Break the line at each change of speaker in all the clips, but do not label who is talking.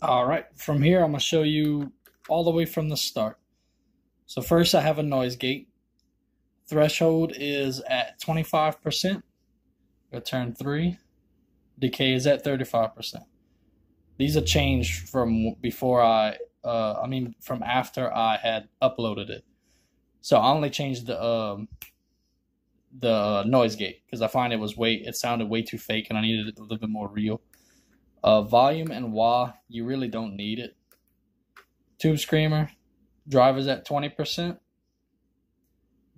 All right, from here I'm going to show you all the way from the start. So first I have a noise gate. Threshold is at 25%. Return 3. Decay is at 35%. These are changed from before from after I had uploaded it. So I only changed the noise gate because I find it sounded way too fake and I needed it a little bit more real. Volume and wah, you really don't need it. Tube screamer, drive is at 20%.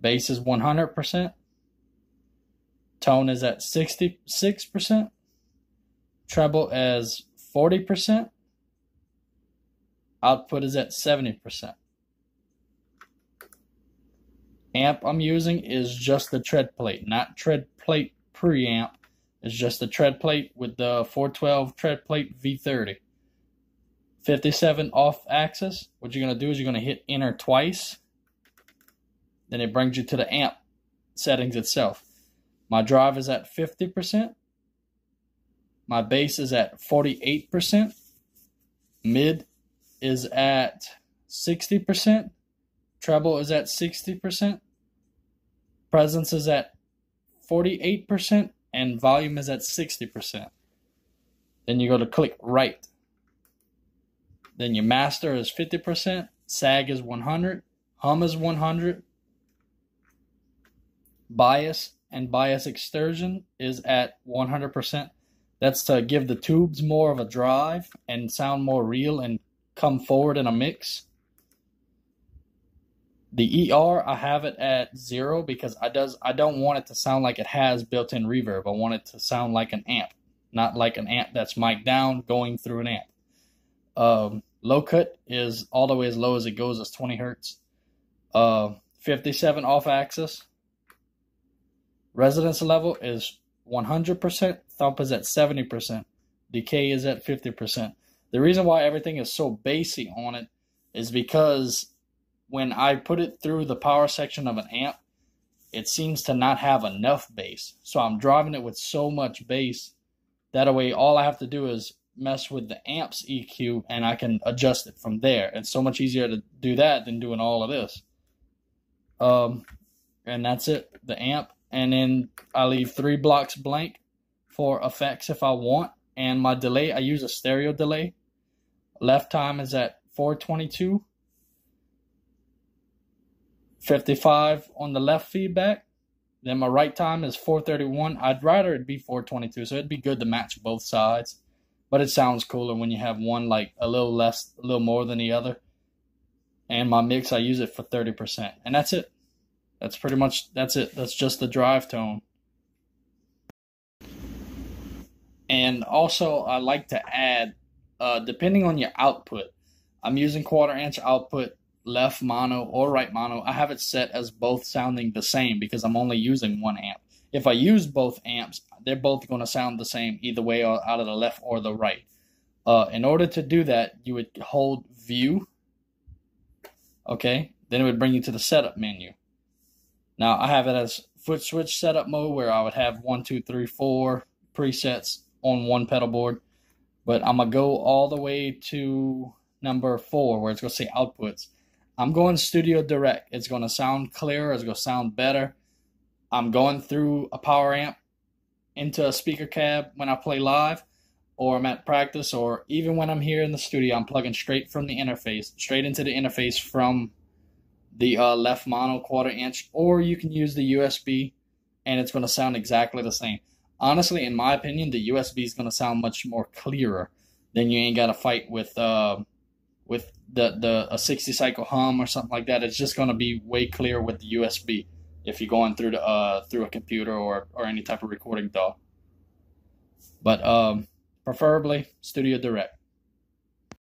Bass is 100%. Tone is at 66%. Treble is 40%. Output is at 70%. Amp I'm using is just the tread plate, not tread plate preamp. It's just the tread plate with the 412 tread plate V30. 57 off axis. What you're going to do is you're going to hit enter twice. Then it brings you to the amp settings itself. My drive is at 50%. My bass is at 48%. Mid is at 60%. Treble is at 60%. Presence is at 48%. And volume is at 60%. Then you go to click right. Then your master is 50%. Sag is 100. Hum is 100. Bias and bias extrusion is at 100%. That's to give the tubes more of a drive and sound more real and come forward in a mix. The ER, I have it at 0 because I don't want it to sound like it has built-in reverb. I want it to sound like an amp, not like an amp that's mic'd down going through an amp. Low cut is all the way as low as it goes, is 20 hertz. 57 off axis. Resonance level is 100%. Thump is at 70%. Decay is at 50%. The reason why everything is so bassy on it is because when I put it through the power section of an amp, it seems to not have enough bass. So I'm driving it with so much bass that way all I have to do is mess with the amp's EQ and I can adjust it from there. It's so much easier to do that than doing all of this. And that's it, the amp. And then I leave 3 blocks blank for effects if I want. And my delay, I use a stereo delay. Left time is at 422. 55 on the left feedback. Then my right time is 431. I'd rather it be 422, so it'd be good to match both sides. But it sounds cooler when you have one like a little less, a little more than the other. And my mix, I use it for 30%. And that's it. That's pretty much, that's it. That's just the drive tone. And also, I like to add, depending on your output, I'm using 1/4 inch output, left mono or right mono. I have it set as both sounding the same because I'm only using one amp. If I use both amps, they're both going to sound the same either way, or out of the left or the right. In order to do that, you would hold view. Okay, then it would bring you to the setup menu. Now I have it as foot switch setup mode where I would have 1, 2, 3, 4 presets on one pedal board. But I'm going to go all the way to number 4 where it's going to say outputs. I'm going studio direct. It's going to sound clearer. It's going to sound better. I'm going through a power amp into a speaker cab when I play live, or I'm at practice, or even when I'm here in the studio, I'm plugging straight from the interface, straight into the interface from the left mono 1/4 inch, or you can use the USB and it's going to sound exactly the same. Honestly, in my opinion, the USB is going to sound much more clearer. Then you ain't got to fight with a 60 cycle hum or something like that. It's just going to be way clearer with the USB if you're going through through a computer or any type of recording DAW. But preferably Studio Direct.